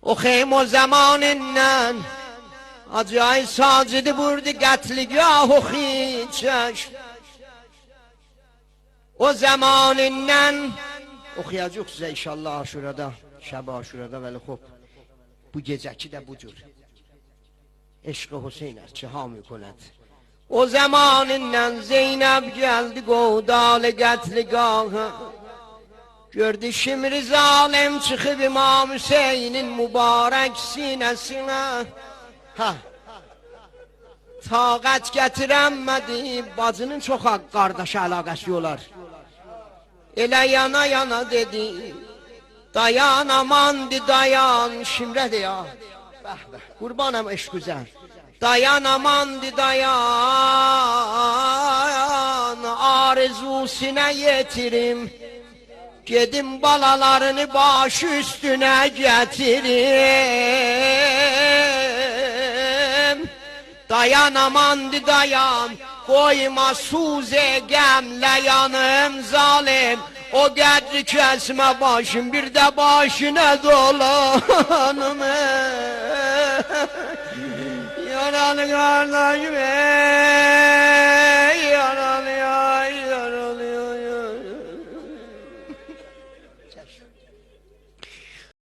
Oxuyum o zamanından Acayip sacidi burdu qətligah oxuyacaq. O zamanından oxuyacaq sizə inşallah Aşurada, Şəb-i Aşurada vəli xop. Bu gecəki də bu cür. Eşq-i Hüseyn ki hamı könət. O zamanından Zeynəb gəldi qovdalı qətligahı. Gördü şimdi zalim çıxıb İmam Hüseynin mübarək sinəsinə. Taqət gətirəmədi, bacının çox qardaşı əlaqəsi olar. Elə yana yana dedi, dayan amandı dayan, şimrədir ya. Qurbanım eşq güzel. Dayan amandı dayan, arzusinə yetirim. Gedim balalarını başı üstüne getirim. Dayan amandı dayan, koyma suze gemle yanım zalim. O qədri kesme başım, bir de başına dolanım. Yaralı kardeşim.